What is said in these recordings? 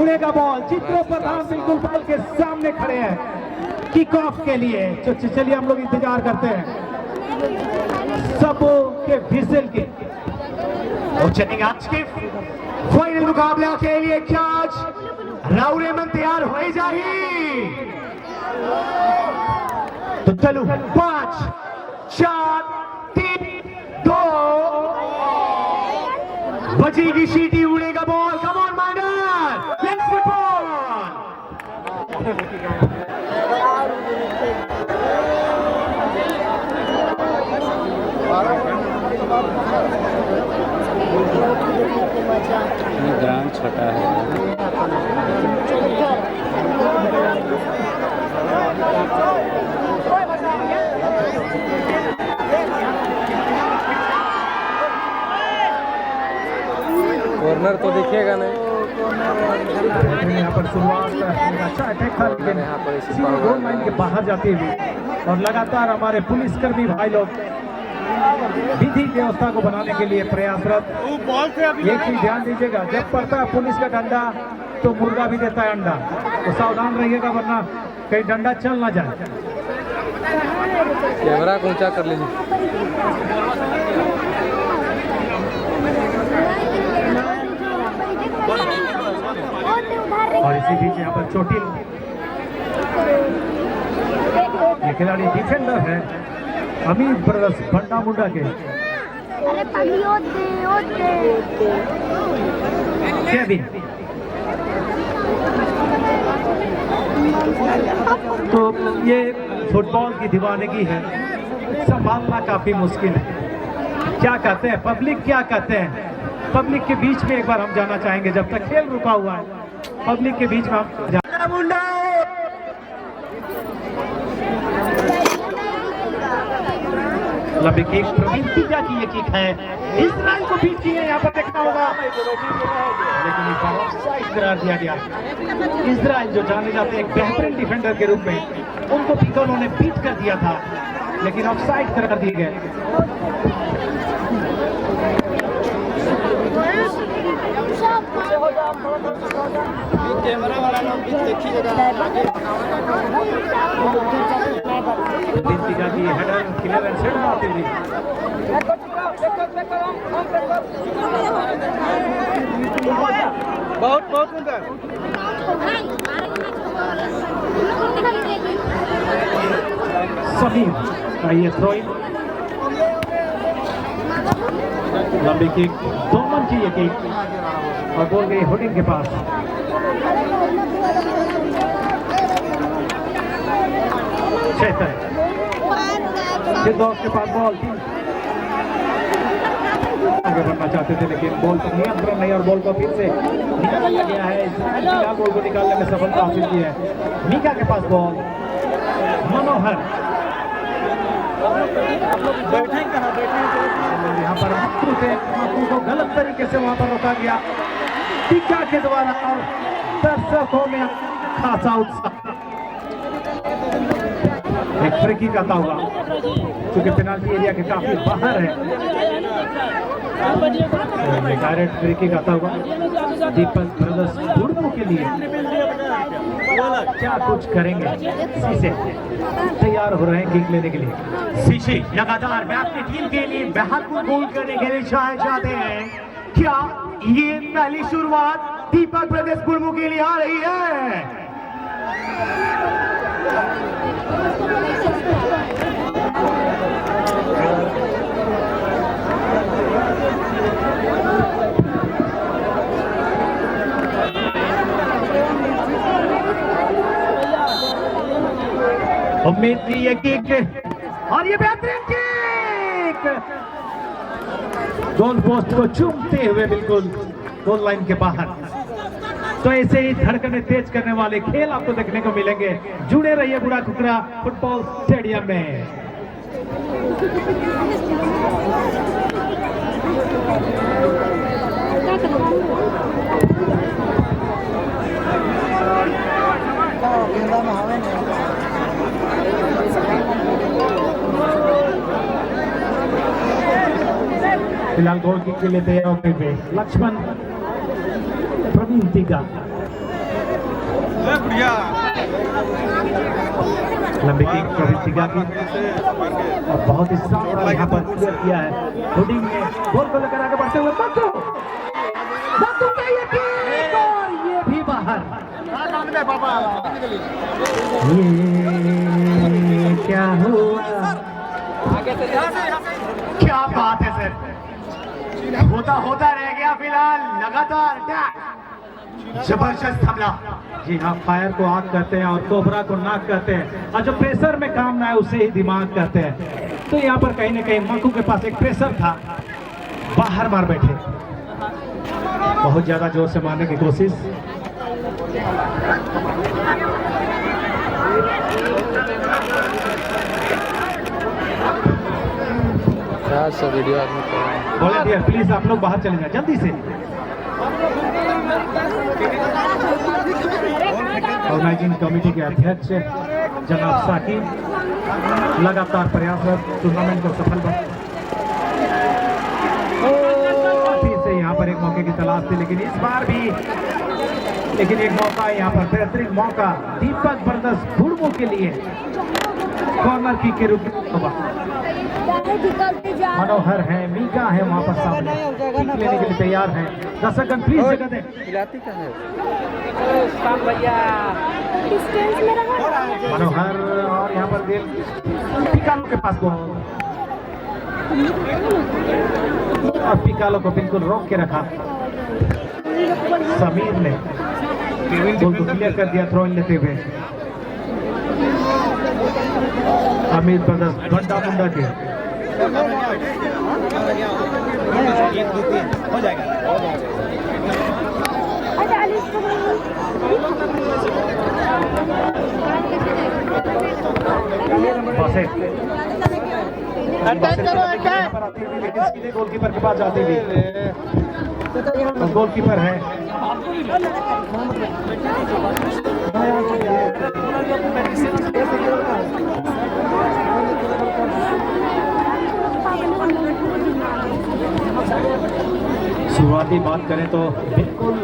उड़ेगा बॉल, चित्रों प्रधान बिल्कुल बॉल के सामने खड़े हैं किक ऑफ के लिए। चलिए हम लोग इंतजार करते हैं सब के विजिल के। और चलेंगे आज के फाइनल मुकाबला के लिए। क्या आज राहुल हेमंत तैयार हो जाही? तो चलो 5 4 3 2 बजेगी सीटी, उड़ेगा ball. Come on minor, let's football. Ground छोटा है। कॉर्नर तो दिखेगा नहीं। यहाँ पर शुरुआत अच्छा अटैक था, लेकिन यहाँ पर गोल लाइन के बाहर जाती हुई और लगातार हमारे पुलिसकर्मी भाई लोग विधि व्यवस्था को बनाने के लिए प्रयासरत। एक चीज ध्यान दीजिएगा, जब पड़ता है पुलिस का डंडा तो मुर्गा भी देता है अंडा, तो सावधान रहिएगा वरना कहीं डंडा चल ना जाए। कैमरा को ऊंचा कर लीजिए। और इसी बीच यहाँ पर चोटिल ये खिलाड़ी डिफेंडर है अमीर ब्रदर्स बंडा मुंडा के। केविन तो ये फुटबॉल की दीवानगी है, संभालना काफी मुश्किल है। क्या कहते हैं पब्लिक, क्या कहते हैं पब्लिक के बीच में एक बार हम जाना चाहेंगे। जब तक खेल रुका हुआ है पब्लिक के बीच में हम लंबी किक, प्रवीणतिका की ये किक है, इजराइल को बीट की है। यहाँ पर देखना होगा लेकिन इस बार ऑफसाइड करार दिया गया। इजराइल जो जाने जाते हैं एक बेहतरीन डिफेंडर के रूप में, उनको भी उन्होंने बीट कर दिया था लेकिन ऑफसाइड करार दिए गए। प्रवीणतिका की हेडर क्लियरेंस हेड मारती हुई बहुत समीर का ये थ्रोइन, लंबी किक, दोमन की ये किक और बॉल गई हुडिन के पास। फिर दोस्त के पास बॉल आगे बढ़ना चाहते थे लेकिन बॉल पर नियंत्रण नहीं और बॉल को फिर से निकाल लिया गया है। बॉल को निकालने में सफलता हासिल की है। मीका के पास बॉल, मनोहर यहाँ पर मक्कू को गलत तरीके से वहां पर रोका गया टीका के द्वारा और दर्शकों में खासा उत्साह। एक फ्री किक आता हुआ क्योंकि पेनाल्टी एरिया के काफी बाहर है। डायरेक्ट फ्री किक आता हुआ दीपक ब्रदर्स गुड़मू के लिए। क्या कुछ करेंगे, शीशे तैयार हो रहे हैं किक लेने के लिए। शीशे लगातार मैं अपनी टीम के लिए बेहतरीन गोल करने के लिए चाहते हैं। क्या ये पहली शुरुआत दीपक ब्रदर्स गुड़मू के लिए आ रही है? उम्मीद थी ये किक और ये बेहतरीन किक गोल पोस्ट को चूमते हुए बिल्कुल गोल लाइन के बाहर। तो ऐसे ही धड़कने तेज करने वाले खेल आपको देखने को मिलेंगे। जुड़े रहिए बुढ़ा कुकरा फुटबॉल स्टेडियम में। फिलहाल गोल किक के लिए तैयार होते हुए लक्ष्मण प्रवीणतिका लंबी किक प्रविष्टिका की और बहुत ही शानदार यहाँ पर क्लियर किया है शूटिंग में गोल को लेकर आगे बढ़ते हुए बंदू का ये किक और ये भी बाहर। ये क्या हुआ? क्या बात है सर, होता रह गया फिलहाल लगातार अटैक, जबरदस्त हमला। जी हाँ, फायर को आग कहते हैं और कोबरा को नाक कहते हैं, और जो प्रेशर में काम ना है उसे ही दिमाग कहते हैं। तो यहाँ पर कहीं ना कहीं मक्कू के पास एक प्रेशर था, बाहर मार बैठे, बहुत ज्यादा जोर से मारने की कोशिश। वीडियो आदमी वॉलंटियर प्लीज आप लोग बाहर चले जाए जल्दी से। ऑर्गेनाइजिंग कमेटी के अध्यक्ष जनाब साकी लगातार प्रयासरत टूर्नामेंट को सफल बना। फिर से यहाँ पर एक मौके की तलाश थी, लेकिन इस बार भी एक मौका यहाँ पर बेहतरीन मौका दीपक ब्रदर्स भुड़मो के लिए कॉर्नर किक के रूप में होगा। मनोहर है, मीका है वहाँ पर सामने किक लेने के लिए तैयार है। दर्शक प्लीज जगह दें। मनोहर और यहाँ पर गेल पिकालो के पास बॉल और पिकालो को बिल्कुल रोक के रखा। समीर ने गोल को क्लियर कर दिया थ्रो इन लेते हुए। अमित ब्रदर्स गड्ढा मुंडा के हो जाएगा। गोलकीपर के पास जाती हुई, गोलकीपर है शुरुआती बात करें तो बिल्कुल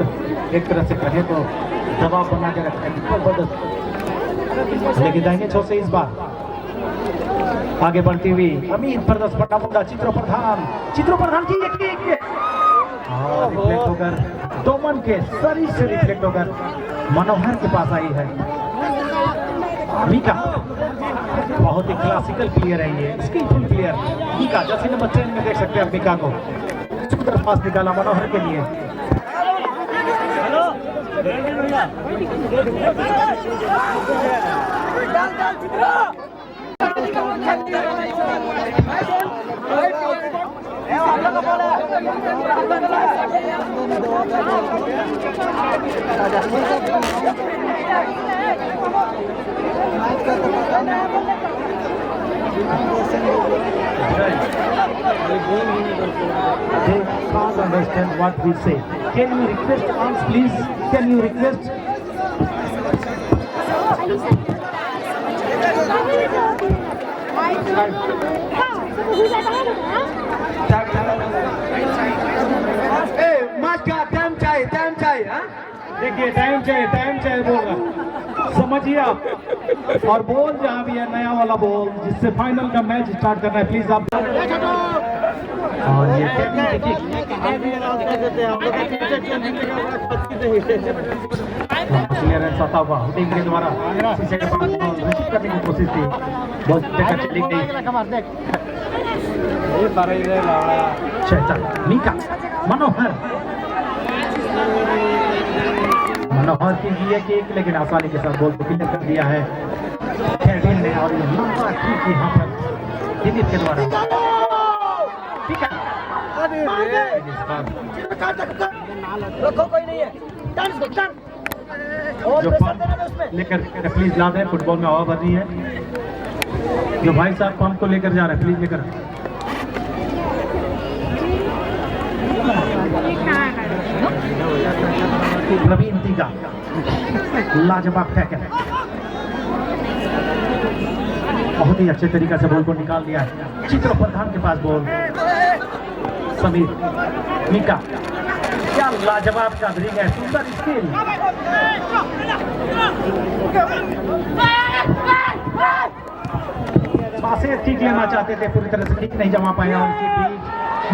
एक तरह से कहें तो दबाव बना के रखते हैं, लेकिन दाहिने छोर से इस बार आगे बढ़ती हुई अमीर ब्रदर्स बड़ा मुद्दा चित्रो प्रधान की एक रिफ्लेक्ट होकर दोमन के शरीर से रिफ्लेक्ट होकर मनोहर के पास आई है। मीका बहुत ही क्लासिकल प्लेयर है, ये स्किलफुल प्लेयर मीका, जैसे नंबर 10 में देख सकते हैं मीका को सुंदर पास निकाला मनोहर के लिए। They can't understand what we say. Can you request arms, please? Can you request? देखिए टाइम चाहिए बोल रहा, समझिए आप। और बॉल जहाँ भी है नया वाला बॉल जिससे फाइनल का मैच स्टार्ट करना है, प्लीज आप। और ये हुटिंग के द्वारा शीशे के पास रिसीव करने की कोशिश थी, बॉल चली गई। मीका मनोहर की लिए किक, लेकिन आसानी के साथ बॉल को क्लियर कर दिया है केविन ने। और लंबा किक यहाँ पर दिलीप के द्वारा जो पंप लेकर प्लीज ला दें, फुटबॉल में हवा भर रही है। जो भाई साहब पंप को लेकर जा रहे हैं प्लीज लेकर। प्रवीण तीगा लाजवाब टैकल, बहुत ही अच्छे तरीके से बॉल को निकाल दिया है। चित्रो प्रधान के पास बॉल, समीर मीका क्या लाजवाब कवरिंग है, सुंदर स्किल। पासे ठीक लेना चाहते थे, पूरी तरह से ठीक नहीं जमा पाया उनके बीच।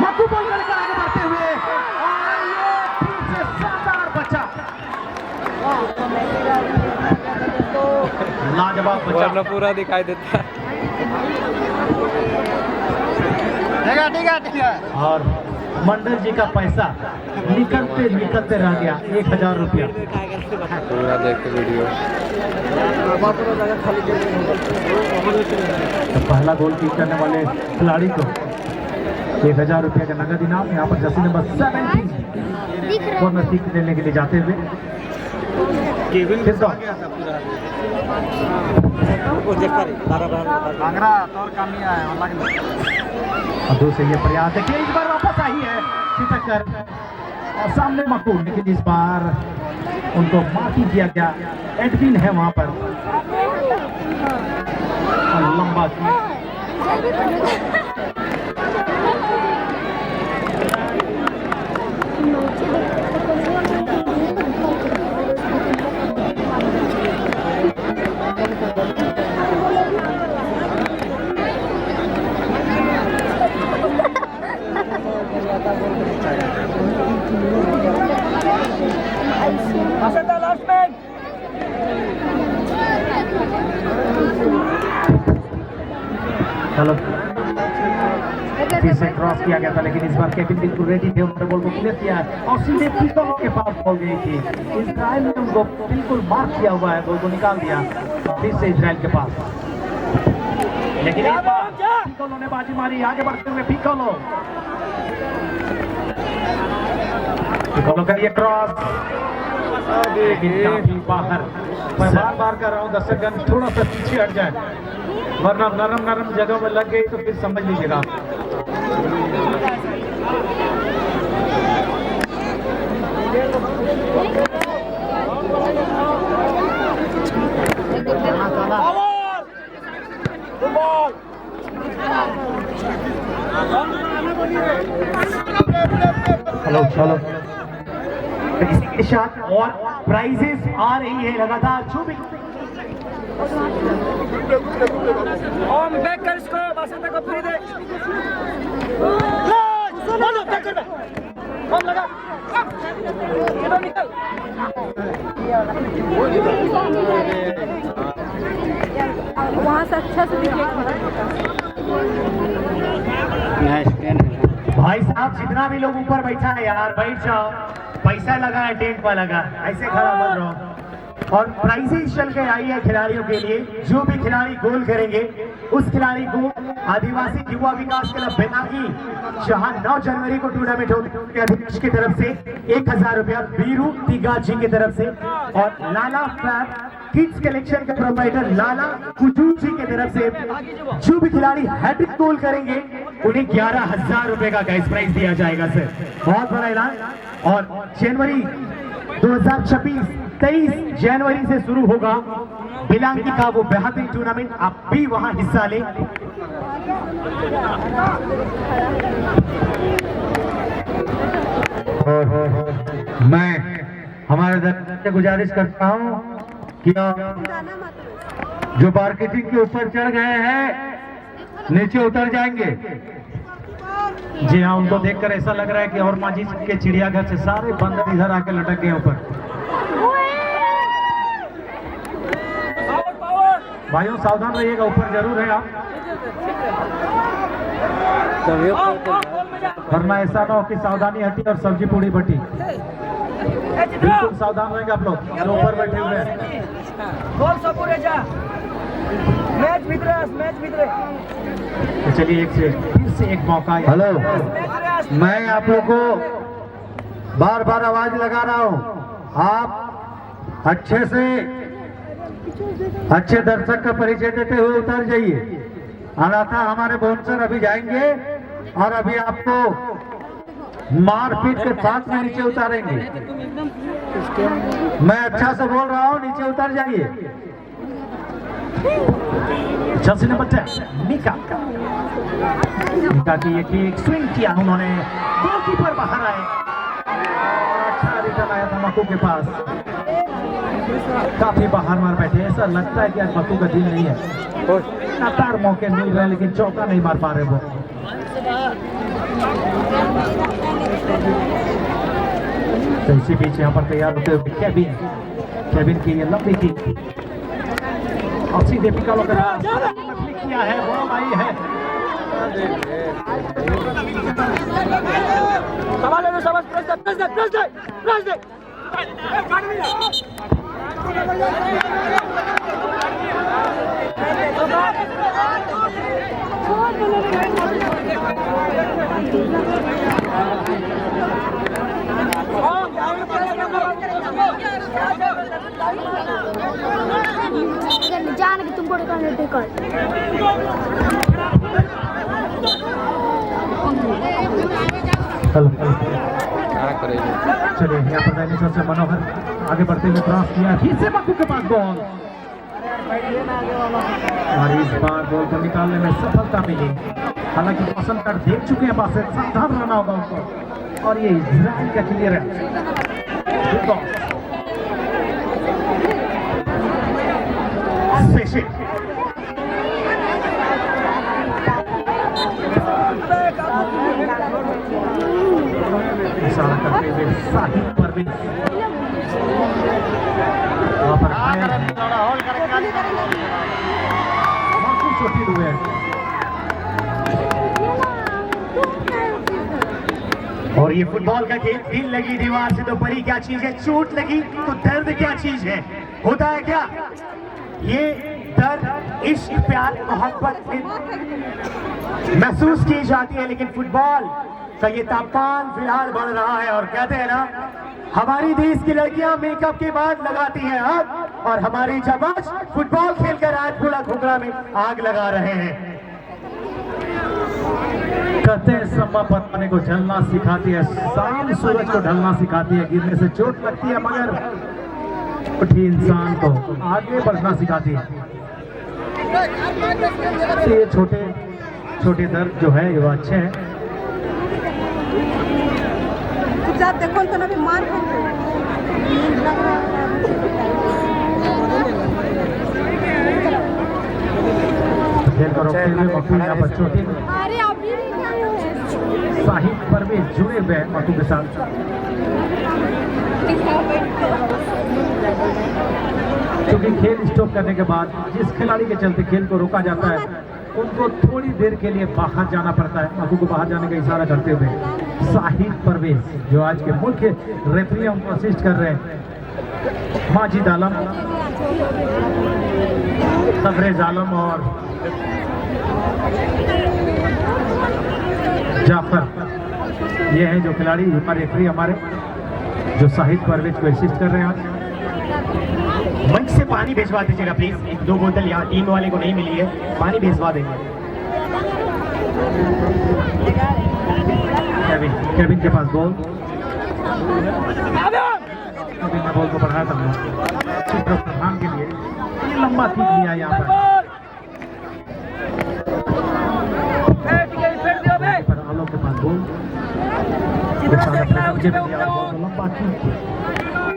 मक्कू बॉल करके आगे बढ़ते हुए और ये ठीक से शानदार बचा, लाजवाब बचा। वरना पूरा दिखाई देता है। ठीक है। और मंडल जी का पैसा निकलते रह गया, 1000 रुपया। पूरा देख के वीडियो। तो पहला गोल किक करने वाले खिलाड़ी को 1000 रुपया का नगद इनाम। यहाँ पर जर्सी नंबर 17 कॉर्नर किक लेने के लिए जाते हुए अब्दुल से ये प्रयास है कि इस बार वापस आई है छिटक कर और सामने मकबूल, लेकिन इस बार उनको माफी किया गया। एडविन है वहां पर और लंबा किक। चलो फिर से क्रॉस किया गया था, लेकिन इस बार केविन बिल्कुल रेडी थे, उन्होंने बॉल को क्लियर किया और सीधे पिकोलो के पास बॉल गई थी। इजराइल ने उनको बिल्कुल मार्क किया हुआ है, बॉल को निकाल दिया फिर से इजराइल के पास। लेकिन इस बार पिकोलो ने बाजी मारी, आगे बढ़ते हुए पिकोलो का ये क्रॉस, लेकिन काफी बाहर। मैं बार कर रहा हूँ दर्शकगण थोड़ा सा पीछे हट जाए, वरना नरम जगह में लग गई तो फिर समझ लीजिएगा। चलो इसी के साथ और प्राइजेस आ रही है लगातार। जो भी बैक कर इसको, बासंता को फ्री दे। लगा निकल। वहाँ से अच्छा से दिखेगा। भाई साहब जितना भी लोग ऊपर बैठा है यार बैठ जाओ, पैसा लगा है, टेंट पर लगा, ऐसे खड़ा मत रहो। और प्राइजेस चल के आई है खिलाड़ियों के लिए। जो भी खिलाड़ी गोल करेंगे उस खिलाड़ी को आदिवासी युवा विकास क्लब बेनागी, जहां 9 जनवरी को टूर्नामेंट होगी, अध्यक्ष की तरफ से 1000 रुपया, बीरू तिगा जी की तरफ से, और लाला फैब किड्स कलेक्शन के प्रोवाइडर लाला कुजू जी की तरफ से जो भी खिलाड़ी हैट्रिक गोल करेंगे उन्हें 11,000 रुपए का कैश प्राइज दिया जाएगा सर। बहुत बड़ा ऐलान। और जनवरी 2026-23 जनवरी से शुरू होगा बिलांगी का वो बेहतरीन टूर्नामेंट, आप भी वहां हिस्सा लें। मैं हमारे दर्शक से गुजारिश करता हूं कि जो मार्केटिंग के ऊपर चढ़ गए हैं नीचे उतर जाएंगे। जी हाँ, उनको देखकर ऐसा लग रहा है कि और मांझी के चिड़ियाघर से सारे बंदर इधर आके लटक गए ऊपर। भाइयों सावधान रहिएगा, ऊपर जरूर है आप, वरना ऐसा ना हो कि सावधानी हटी और सब्जी पूरी बटी। बिल्कुल सावधान रहेंगे आप लोग जो ऊपर बैठे हुए हैं। तो चलिए फिर से एक मौका। हेलो, मैं आप लोग को बार बार आवाज लगा रहा हूँ, आप अच्छे दर्शक का परिचय देते हुए उतर जाइए। अन्यथा हमारे बाउंसर अभी जाएंगे और अभी आपको मारपीट के साथ में नीचे उतारेंगे। मैं अच्छा से बोल रहा हूँ, नीचे उतर जाइए। जर्सी नंबर 10 निका की एक स्विंग किया उन्होंने, गोलकीपर बाहर आए रिटर्न आया था मक्कू के पास, काफी बाहर मार बैठे। ऐसा लगता है कि आज मक्कू का दिल नहीं है, लगातार मौके मिल रहे हैं लेकिन चौका नहीं मार पा रहे वो। तो इसी बीच यहाँ पर तैयार होते हुए केविन की ये लंबी की और सीधे पिकालो का किया है, बॉल आई है। संभाल लो, शाबाश, प्रेस दे। जान के तुमको कर हेलो क्या करेंगे? चलिए यहाँ पर डायनेसर से मनोहर आगे बढ़ते हुए क्रॉस किया, फिर से मक्कू के पास बॉल और इस बार बॉल को निकालने में सफलता मिली। हालांकि पसंद कर देख चुके हैं, पास सावधान रहना होगा उनको। और ये इजराइल का क्लियरेंस, इशारा करते हुए साहिब परवेज वहां पर आया है, चोटिल हुए। और ये फुटबॉल का खेल, दिल लगी दीवार से तो बड़ी क्या चीज है, चोट लगी तो दर्द क्या चीज है। होता है क्या ये दर्द, इश्क, प्यार, मोहब्बत महसूस की जाती है, लेकिन फुटबॉल का ये तापमान फिलहाल बढ़ रहा है। और कहते हैं ना, हमारी देश की लड़कियां मेकअप के बाद लगाती हैं आग, और हमारी जवान फुटबॉल खेलकर आज पूरा घुघरा में आग लगा रहे हैं। कहते हैं सम्मा पत्नी को जलना सिखाती है, शाम सूरज को ढलना सिखाती है। गिरने से चोट लगती है मगर उठी इंसान को आगे बढ़ना सिखाती है। तो ये छोटे छोटे दर्द जो है वो अच्छे हैं। देखो तो ना भी मार खेल को रोकते हुए मक्कू यहाँ पर चोटी अरे अभी साहिब परवेज जुड़े हुए हैं मक्कू के साथ। क्योंकि खेल स्टॉप करने के बाद जिस खिलाड़ी के चलते खेल को रोका जाता है उनको थोड़ी देर के लिए बाहर जाना पड़ता है। मक्कू को बाहर जाने का इशारा करते हुए साहिब परवेज जो आज के मुख्य रेफरी उनको असिस्ट कर रहे हैं, माजिद आलम, तबरेज आलम और जाफर, ये हैं जो खिलाड़ी हमारे रेफरी हमारे जो साहिब परवेज को असिस्ट कर रहे हैं आज। मंच से पानी भिजवा दीजिएगा प्लीज, एक दो बोतल यहाँ टीम वाले को नहीं मिली है, पानी भिजवा देंगे। केविन के पास बॉल, केविन ने बॉल को बढ़ाया था चित्र प्रधान के लिए, ये लंबा किक लिया यहाँ पर आलोक के पास बॉल, लंबा किक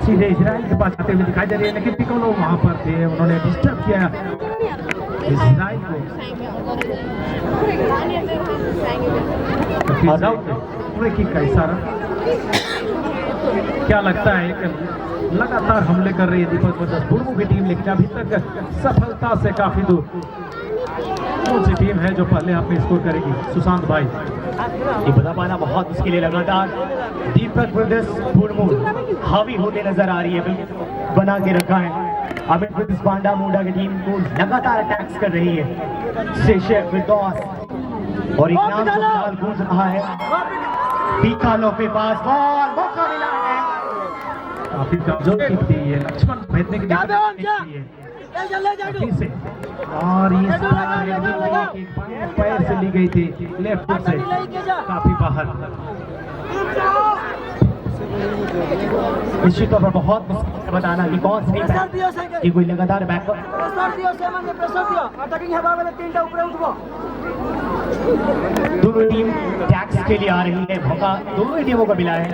सीधे इजराइल के पास आते हुए दिखाई दे रही है, लेकिन पिकोलो वहां पर थे, उन्होंने डिस्टर्ब किया इजराइल को। पूरे किक का इशारा। क्या लगता है कि लगातार हमले कर रही है दीपक मदद बुर्मू की टीम, लेकिन अभी तक सफलता से काफी दूर। कौन सी टीम है जो पहले आप में स्कोर करेगी? सुशांत भाई, ये बता पाना बहुत मुश्किल है। लगातार दीपक ब्रदर्स बुर्मू हावी होते नजर आ रही है, बिल्कुल बना के रखा है। अमित ब्रदर्स पांडा मुंडा की टीम को लगातार अटैक्स कर रही है। शेषर फिरदौस और एक नाम जो फिलहाल गूंज रहा है, पिकालो के पास बॉल, मौका मिला है। काफी कमजोर किक थी ये, लक्ष्मण भेजने की फिर से, और इस पैर से ली गई थी, लेफ्ट फुट से काफी बाहर। निश्चित तौर पर बहुत मुश्किल है बताना कि कौन सी कि कोई लगातार बैकवर्ड। दोनों टीम टैक्स के लिए आ रही है, मौका दोनों टीमों को मिला है।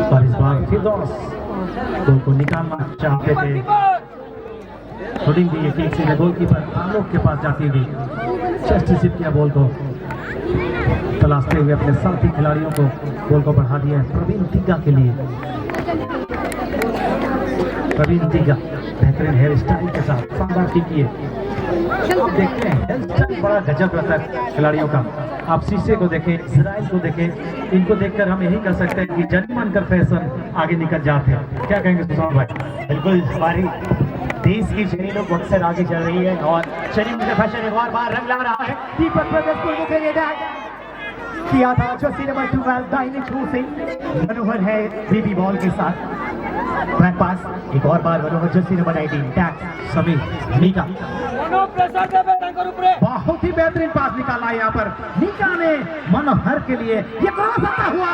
और इस बार फिरदौस गोल को निकालना चाहते थे, शूटिंग भी एक सीधे गोलकीपर आलोक के पास जाती हुई चेस्ट रिसीव किया, बॉल को तलाशते हुए अपने साथी खिलाड़ियों को बॉल को बढ़ा दिया प्रवीण तिग्गा के लिए। प्रवीण तिग्गा बेहतरीन हेयर स्टाइल के साथ शानदार किए। आप देखते हैं हेयर स्टाइल बड़ा गजब रहता है खिलाड़ियों का। आप शीशे को देखें, इजराइल को देखें, इनको देखकर हम यही कह सकते हैं कि जनमान कर फैशन आगे निकल जाते हैं। क्या कहेंगे सुशांत भाई? बिल्कुल, हमारी देश की शरीर लोग वक्त से आगे चल रही है और शरीर में फैशन एक और बार रंग ला रहा है। दीपक ब्रदर्स को के लिए किया था जर्सी नंबर 12 दाहिने छू से मनोहर है बेबी बॉल के साथ बैक पास, एक और बार Manohar jersey number 19 tag Sameer मीका। बहुत ही बेहतरीन पास निकाला यहाँ पर मीका ने मनोहर के लिए। ये क्रॉस आता हुआ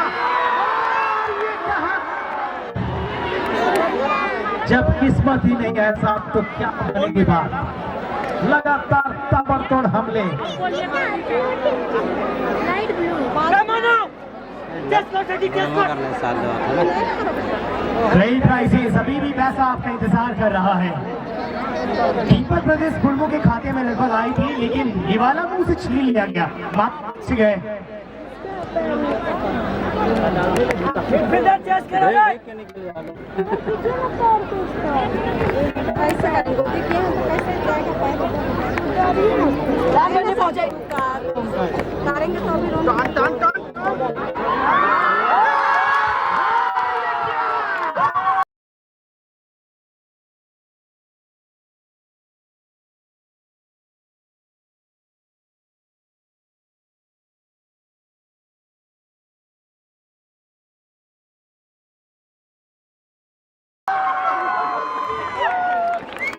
और ये कहा, जब किस्मत ही नहीं है साथ तो क्या बनेगी बात। लगातार ताबड़तोड़ हमले। कई प्राइजेस अभी भी पैसा आपका इंतजार कर रहा है। दीपक ब्रदर्स गुलमो के खाते में लगभग आई थी, लेकिन ये वाला मुंह से छीन लिया गया, माफ से गए। कैसे करेंगे? देखिए हम कैसे जाएगा पैदल। नहीं पहुंचेगा, करेंगे तो अभी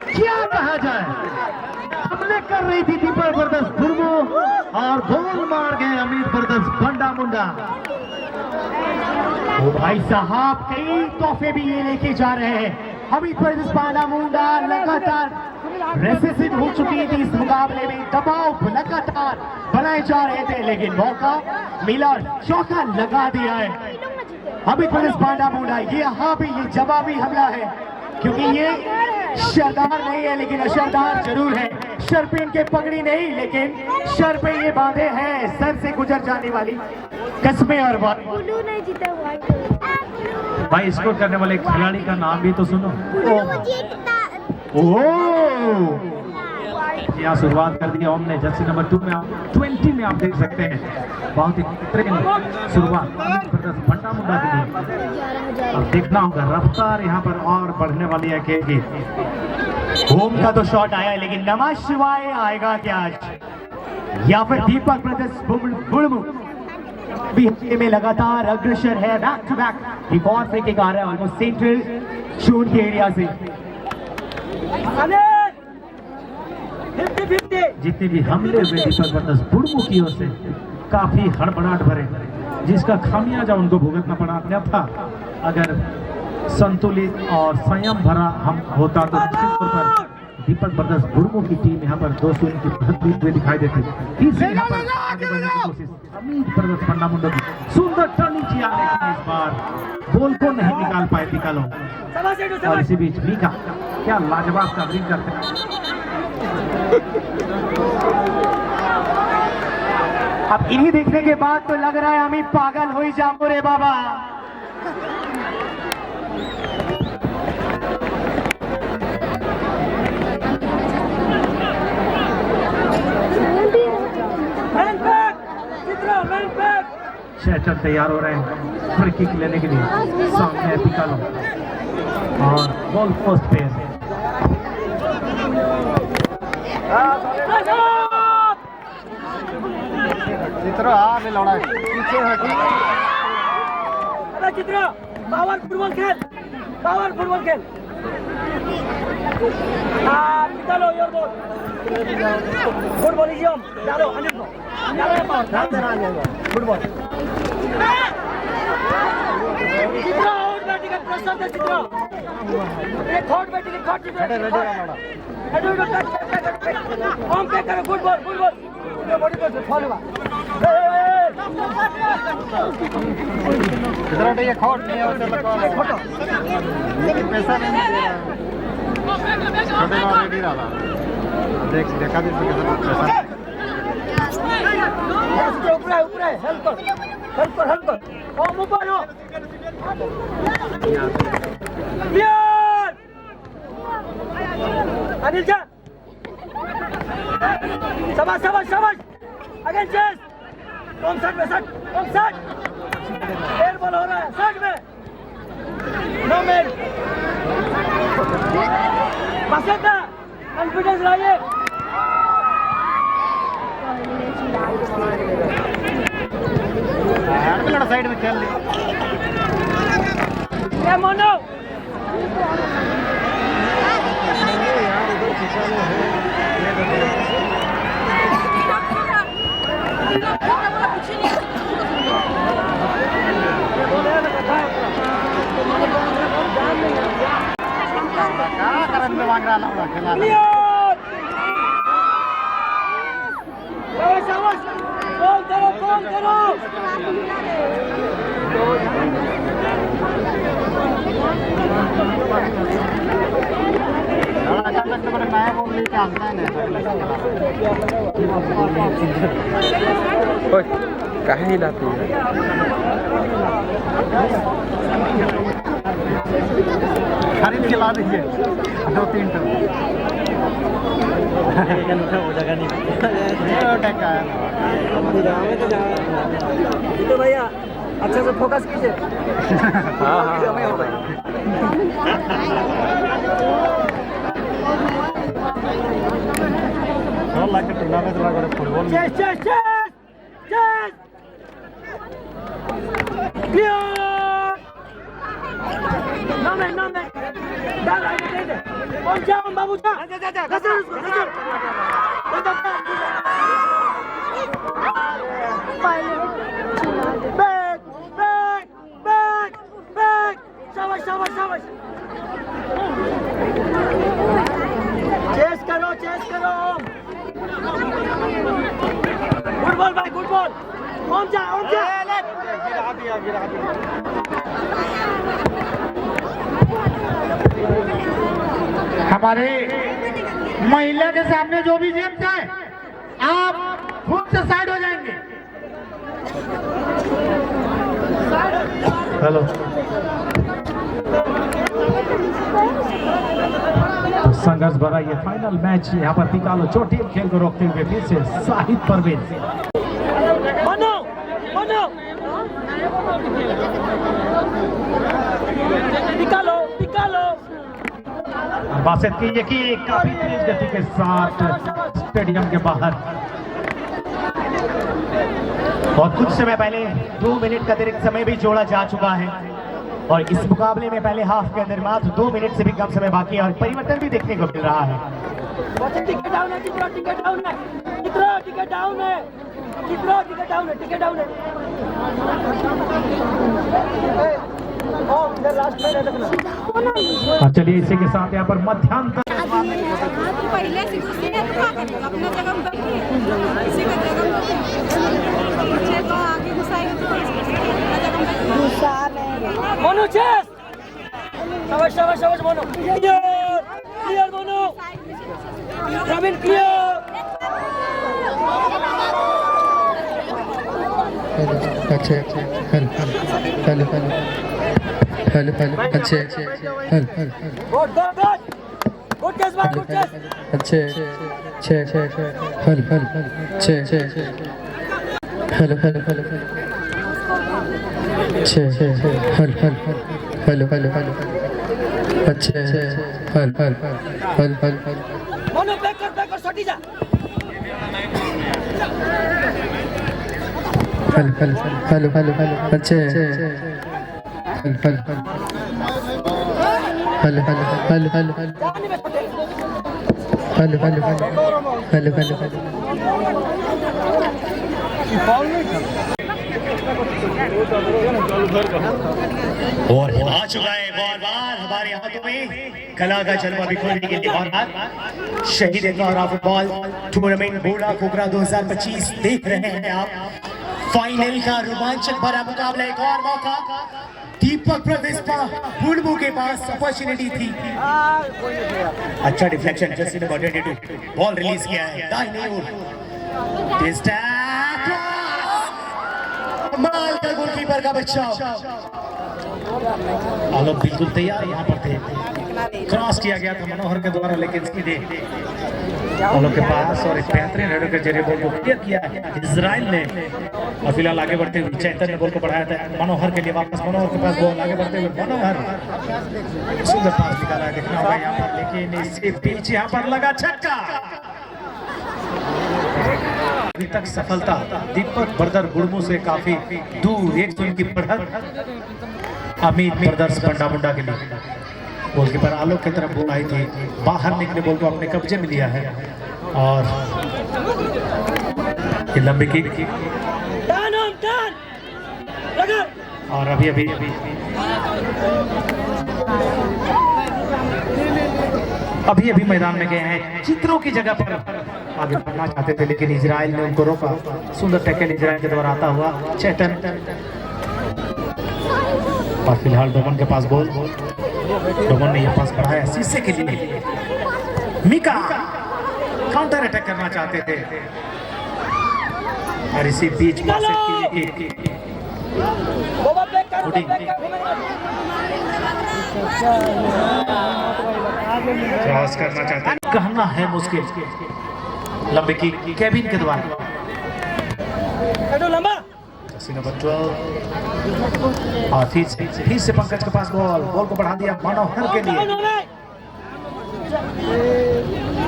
क्या कहा जाए, हमले कर रही थी दीपक ब्रदर्स गुलमो और गोल मार गए अमित ब्रदर्स बंडा मुंडा। ओ भाई साहब, कई तोहफे भी ये लेके जा रहे हैं। अमित ब्रदर्स बंडा मुंडा लगातार रेसिस्टेंट हो चुकी थी इस मुकाबले में, दबाव लगातार बनाए जा रहे थे, लेकिन मौका मिला, चौका लगा दिया है अमित ब्रदर्स बंडा मुंडा। ये यहाँ भी ये जवाबी हमला है, क्योंकि ये शरदार नहीं है लेकिन असरदार जरूर है। सर पे इनके पगड़ी नहीं, लेकिन सर पे ये बांधे हैं सर से गुजर जाने वाली कस्में और बात। ब्लू नहीं जीता, व्हाइट। भाई स्कोर करने वाले खिलाड़ी का नाम भी तो सुनो। यहाँ शुरुआत कर दी हमने जर्सी नंबर 2 में, आप 20 में आप देख सकते हैं बहुत ही बेहतरीन शुरुआत बंडा मुंडा के लिए। अब देखना होगा रफ्तार यहाँ पर और बढ़ने वाली है कि होम का तो शॉट आया, लेकिन नमः शिवाय आएगा क्या आज, या फिर दीपक ब्रदर्स गुलमो भी में लगातार अग्रसर है, बैक टू बैक एक और फ्री किक आ रहा है ऑलमोस्ट सेंट्रल जोन के एरिया से। जितने भी हमले हुए दीपक ब्रदर्स गुलमो की ओर से काफी हड़बड़ाहट भरे, जिसका खामियाजा उनको भुगतना पड़ा। था अगर संतुलित और संयम भरा हम होता तो निश्चित तौर पर दीपक ब्रदर्स गुलमो की टीम यहाँ पर 2-0 की बढ़त हुए दिखाई देती। तीसरी यहाँ पर आगे बढ़ने की कोशिश अमित ब्रदर्स बंडा मुंडा की सुंदर टर्निंग किया, लेकिन इस बार बॉल को नहीं निकाल पाए निकालो। और इसी बीच मीका क्या लाजवाब कवरिंग करते हैं। अब इन्हीं देखने के बाद तो लग रहा है अमित पागल हो ही जाओ रे बाबा। शेचन तैयार हो रहे हैं फ्री किक लेने के लिए। सामने है पिकालो और बॉल फर्स्ट पे चित्र आगे लौड़ा पीछे हटी। चित्र पावर फुटबॉल खेल, पावर फुटबॉल खेल। निकालो योर बॉल, फुटबॉल इजियम डालो 100 को डालो पावर डालते रहिए फुटबॉल। चित्र आउट बैटिंग प्रशांत है। चित्र ये थर्ड बैटिंग थर्ड चित्र रेडी रेडी लौड़ा हेड टू टच ऑन पे करो फुटबॉल फुटबॉल बॉडी पे फॉलो हुआ इधर उठे, ये खोट नहीं है उसे लगवा ले। लेकिन पैसा नहीं दे रहा। छोटे गाँव रेडी रहा। देखा भी तो कितना पैसा। ऊपर है हेल्प कर ओ मोबाइल हो क्लियर अनिल जा शाबाश अगेन चेस कौन साइड एयर बॉल हो रहा है साइड में नो मैन बसंता कॉन्फिडेंस लाइए लड़ा साइड में खेल ले। ये मोनो क्या करन में मांग रहा लड़ा खेला। शाबाश कॉल करो नया बोल लेके आता है ना। कहाँ हिलाती है? खरीद के ला दीजिए 2-3 टन। तो भैया अच्छा से फोकस कीजिए। हाँ लाके टूर्नामेंट लगा रहे football. Chase clear no man डाल आगे दे दे कौन जाओ बाबू जा गजर उसको गजर बैक शाबाश चेस करो गुड बॉल भाई गुड बॉल ओम जा गिरा दिया। हमारे महिला के सामने जो भी जेम्स है आप खुद से साइड हो जाएंगे। हेलो संघर्ष भरा ये फाइनल मैच यहाँ पर पिकालो चोटिल खेल को रोकते हुए फिर से शाहिद परवेज पिकालो बासित की ये की काफी तेज गति के साथ स्टेडियम के बाहर और कुछ समय पहले 2 मिनट का अतिरिक्त समय भी जोड़ा जा चुका है और इस मुकाबले में पहले हाफ के अंदर मात्र 2 मिनट से भी कम समय बाकी है और परिवर्तन भी देखने को मिल रहा है। टिकट डाउन है चलिए इसी के साथ यहाँ पर मध्यांतर पहले से घुसे हैं तो क्या करेगा अपना जगह में बैठिए इसी का जगह में पीछे तो आगे घुसाएंगे तो अपना जगह में घुसा ले मोनो चेस शाबाश मोनो क्लियर मोनो रविन क्लियर अच्छे हेलो अच्छे गुड चेस अच्छे हेलो अच्छे मोनो बैक कर सटी जा हेलो अच्छे हेलो और आ चुका है बहुत बार हमारे हाथों में कला का जलवा बिखरने के लिए और बार शहीद गौरव फुटबॉल टूर्नामेंट बूढ़ा खोखरा 2025 देख रहे हैं आप। फाइनल का रोमांचक भरा मुकाबला, एक और मौका दीपक प्रवेशपा बुलबू के पास अपॉर्चुनिटी थी। अच्छा deflection, Jersey number 22 ball release किया है दाहिने ओर। कमाल का गोलकीपर का बच्चा, आलोक बिल्कुल तैयार यहाँ पर थे। क्रॉस किया गया था मनोहर के द्वारा, लेकिन सीधे आलोक के पास और एक बेहतरीन हेडर के जरिए बॉल को क्लियर किया है इजराइल ने। और फिलहाल आगे बढ़ते हुए चैतन्य ने बॉल को बढ़ाया था मनोहर के लिए, वापस मनोहर के पास बॉल, आगे बढ़ते हुए मनोहर सुंदर पास निकाला है, देखना होगा यहाँ पर, लेकिन इसके बीच यहाँ पर लगा छक्का। अभी तक सफलता दीपक ब्रदर गुड़मू से काफी दूर, एक शून्य की बढ़त अमित ब्रदर्स बंडा मुंडा के लिए। गोलकीपर आलोक की तरफ बॉल आई थी, बाहर निकले बॉल को अपने कब्जे में लिया है और ये लंबी किक और अभी मैदान में गए हैं, चित्रों की जगह पर आगे बढ़ना चाहते थे, लेकिन इजराइल ने उनको रोका। सुंदर टैकल इजराइल के द्वारा आता हुआ चेतन, और फिलहाल डोमन के पास बॉल, डोमन ने यह पास बढ़ाया शीशे के लिए। मिका काउंटर अटैक करना चाहते थे और इसी बीच क्रॉस करना चाहते हैं, कहना है मुश्किल। लंबे की केविन के द्वारा नंबर 12 और फिर से पंकज के पास बॉल को बढ़ा दिया मनोहर के लिए।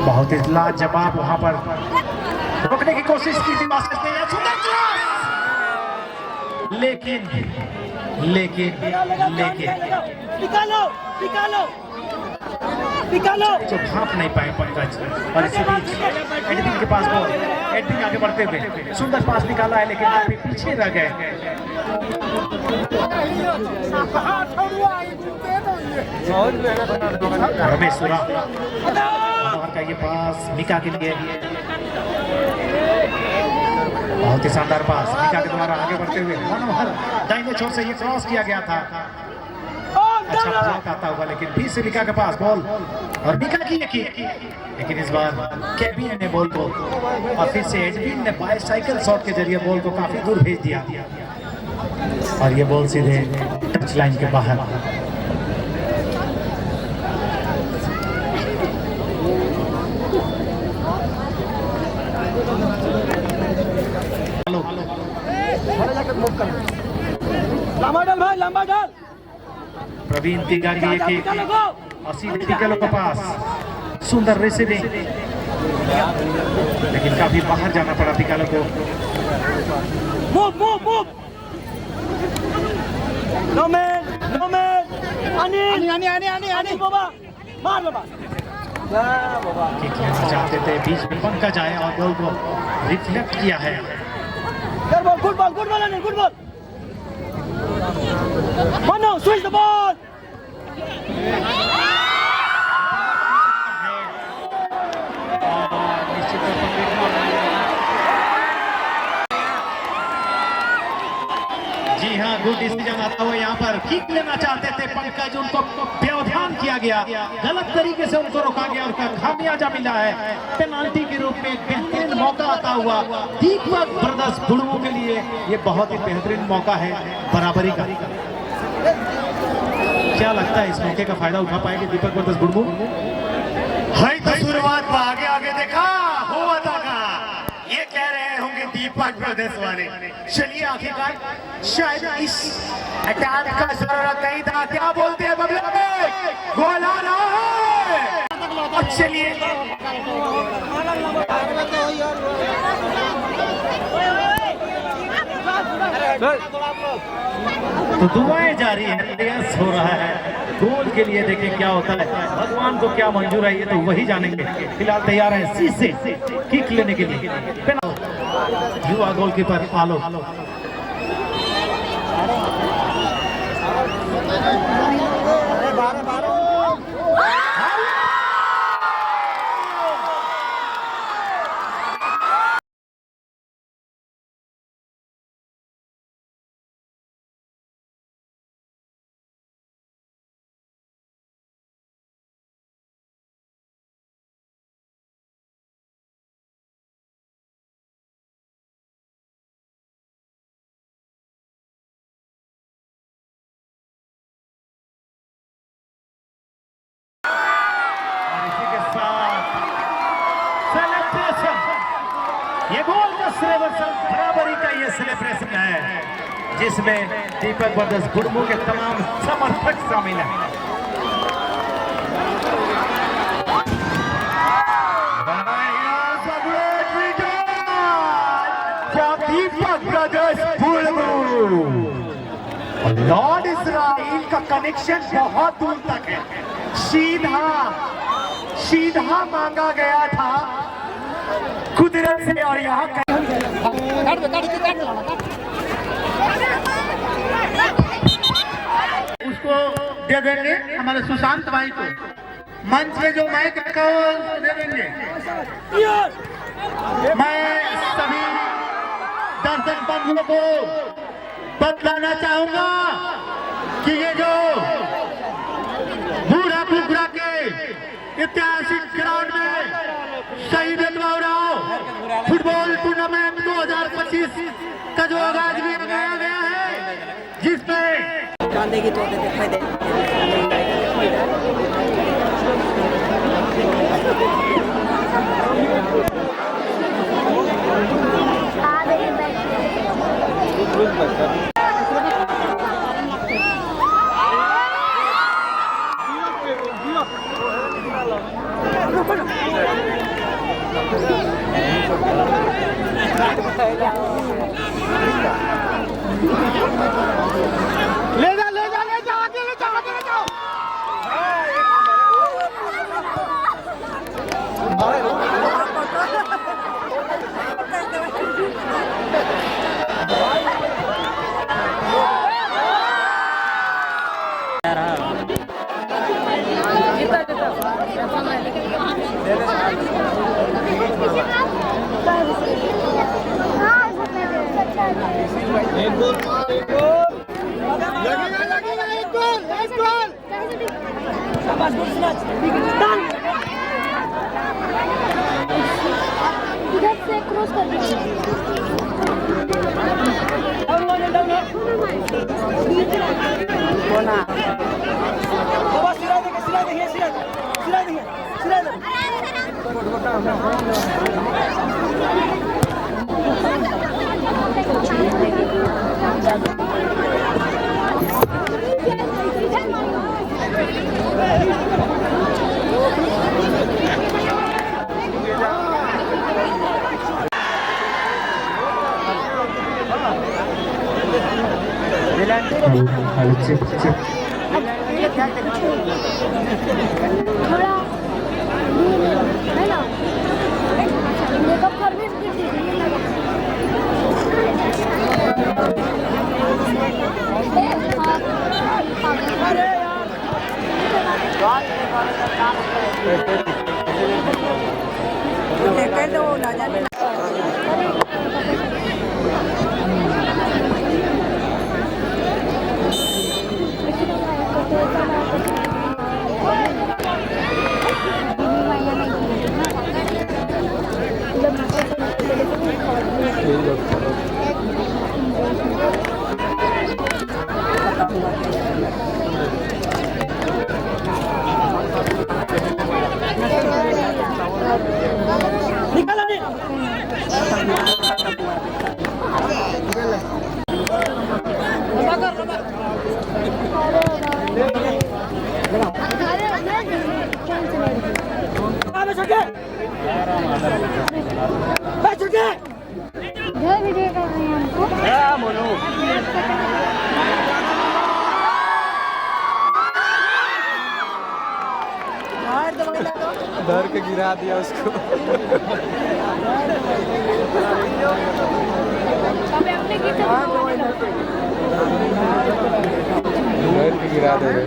बहुत ही लाजवाब वहां पर रोकने की कोशिश की थी बास्केट में, सुंदर क्रॉस, लेकिन जो भाप नहीं पाए पंकज। और इसी बीच एडविन के पास बॉल, एडविन आगे बढ़ते हुए सुंदर पास निकाला है, लेकिन अभी पीछे रह गए। रमेश सुरा का ये पास मिका के लिए, बहुत ही शानदार पास मिका के द्वारा आगे बढ़ते हुए मनोहर दाहिने छोर से ये क्रॉस किया गया था। अच्छा ब्लॉक आता हुआ, लेकिन फिर से मिका के पास बॉल और मिका की लेकिन इस बार केविन ने बॉल को और फिर से एडविन ने बाइसाइकिल शॉट के जरिए बॉल को काफी दूर भेज दिया और ये बॉल सीधे टच लाइन के बाहर। लंबा डाल भाई, लंबा डाल। प्रवीण तिगारी और सीधे टिकलो के पास सुंदर रिसीविंग, लेकिन काफी बाहर जाना पड़ा टिकलो को। मूव नो मैन अनिल बाबा मार बाबा किक लेना चाहते थे, बीच में पंकज आया और बॉल को रिफ्लेक्ट किया है। Good ball Anil, good ball. Mano, switch the ball. जी हाँ, गुड डिसीजन आता हुआ यहाँ पर। किक लेना चाहते थे पंकज, उनको व्यवधान किया गया, गलत तरीके से उनको रोका गया, उनका खामियाजा मिला है पेनाल्टी के रूप में। एक बेहतरीन मौका आता हुआ दीपक ब्रदर्स गुड़मू के लिए, ये बहुत ही बेहतरीन मौका है बराबरी का। क्या लगता है इस मौके का फायदा उठा पाएंगे दीपक ब्रदर्स गुड़मू? है तो शुरुआत में आगे देखा हुआ था का, ये कह रहे होंगे दीपक ब्रदर्स वाले। चलिए आखिरकार शायद इस अटैक का जरूरत नहीं था। क्या बोलते हैं बबला में, गोल आ रहा है। अब चलिए तो दुआएं जारी है, प्रयास हो रहा है गोल के लिए। देखें क्या होता है, भगवान को क्या मंजूर है ये तो वही जानेंगे। फिलहाल तैयार है शीशे किक लेने के लिए युवा गोलकीपर आलोक। बराबरी का ये सेलिब्रेशन है जिसमें दीपक ब्रदर्स गुड़मू के तमाम समर्थक शामिल हैं। दीपक ब्रदर्स गुड़मू लॉर्ड इसराइल का कनेक्शन बहुत दूर तक है। सीधा मांगा गया था कुदरत से और यहाँ उसको दे देंगे हमारे सुशांत भाई को। मंच में जो माइक रखा हुआ है उसको दे देंगे। मैं सभी दर्शक बंधुओं को बतलाना चाहूंगा कि ये जो बूढ़ा बुगरा के ऐतिहासिक ग्राउंड में शहीद गौरव फुटबॉल टूर्नामेंट 2025 का जो आगाज भी लगाया गया है, जिसमें डालेगी तो दिखाई दे। इधर से क्रॉस कर थोड़ा है ना मेकअप कर भी वीडियो कर रहे हैं हमको धर के गिरा दिया उसको। धर के गिरा दे रहे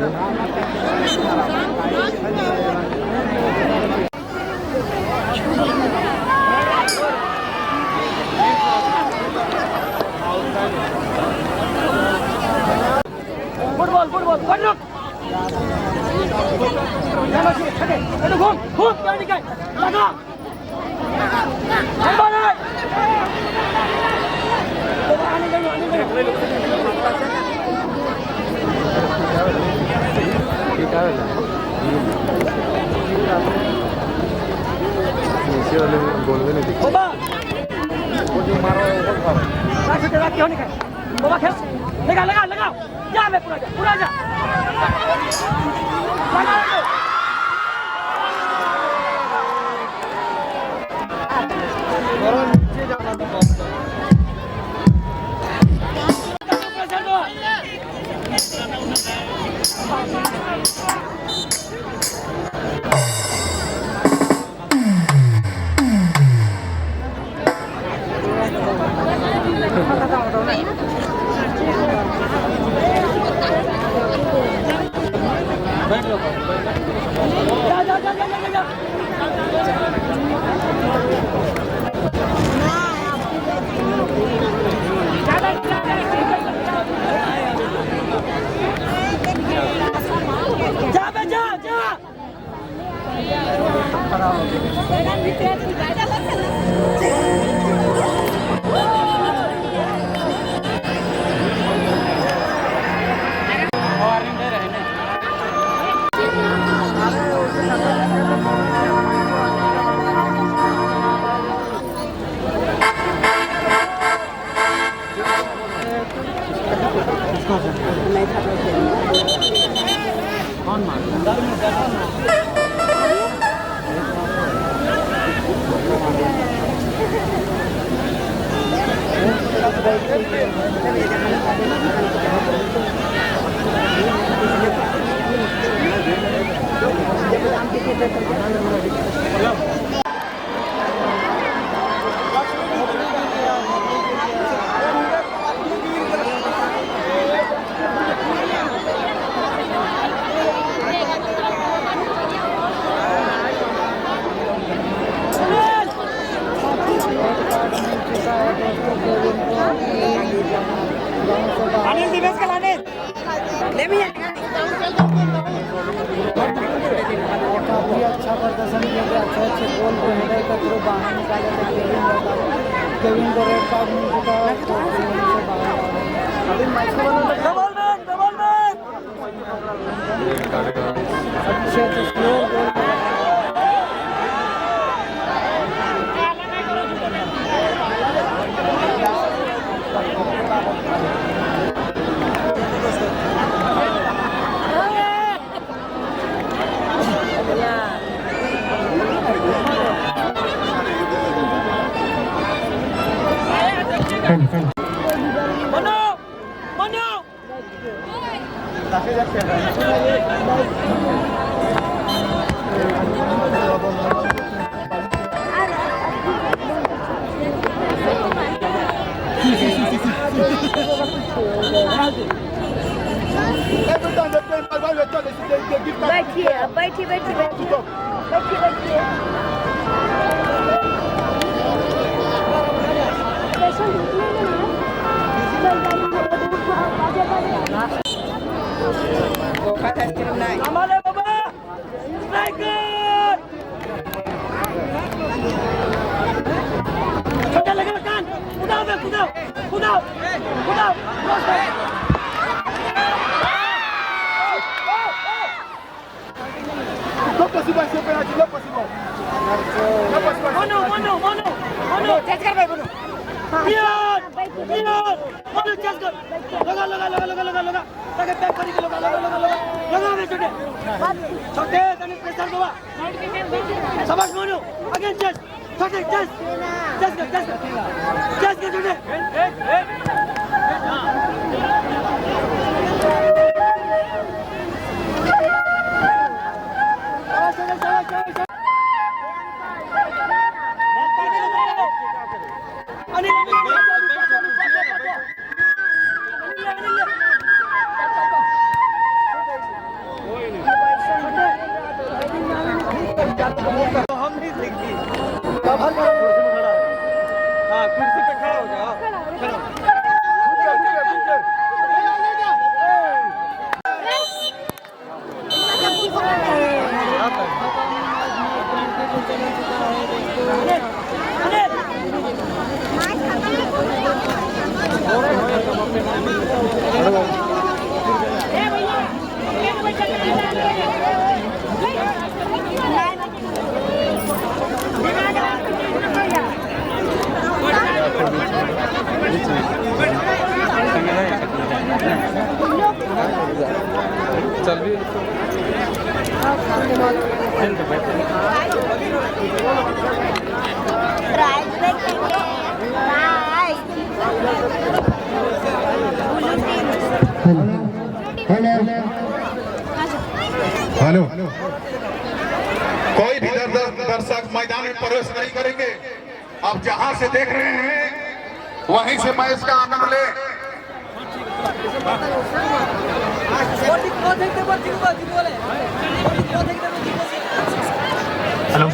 फुटबॉल घूम घूम लगा नीचे वाले बोल नहीं दिखा। क्यों नहीं खाए बाबा खेल लगा लगा लगा जा मैं पूरा जा लगा नीचे जाना अनिल दिवेश का लाने ले भी काफ़ी अच्छा प्रदर्शन किया गया, अच्छे गोल को हेडर के थ्रू बाहर निकाले थे केविन को रेड कार्ड मिल चुका है तो से बाहर अभी मैच को डबल मैन अच्छे स्लो गोल बैठिए अब बैठिए हमारे बाबा स्ट्राइकर छोटा लगे कान कुदाओ No possible ser penalti, no possible. Mano, check कर भाई मनो क्लियर मनो चेक कर लगा ताकि बैक करी के लगा बे छोटे तने प्रेशर दवा शाबाश मनो अगेन चेस्ट छोटे चेस्ट छोटे हम नहीं सीखी हाँ कुर्सी पे खड़ा हो जाओ प्राइस देखेंगे हेलो, कोई भी दर्शक मैदान में प्रवेश नहीं करेंगे। आप जहां से देख रहे हैं वहीं से मैच का आनंद ले। हेलो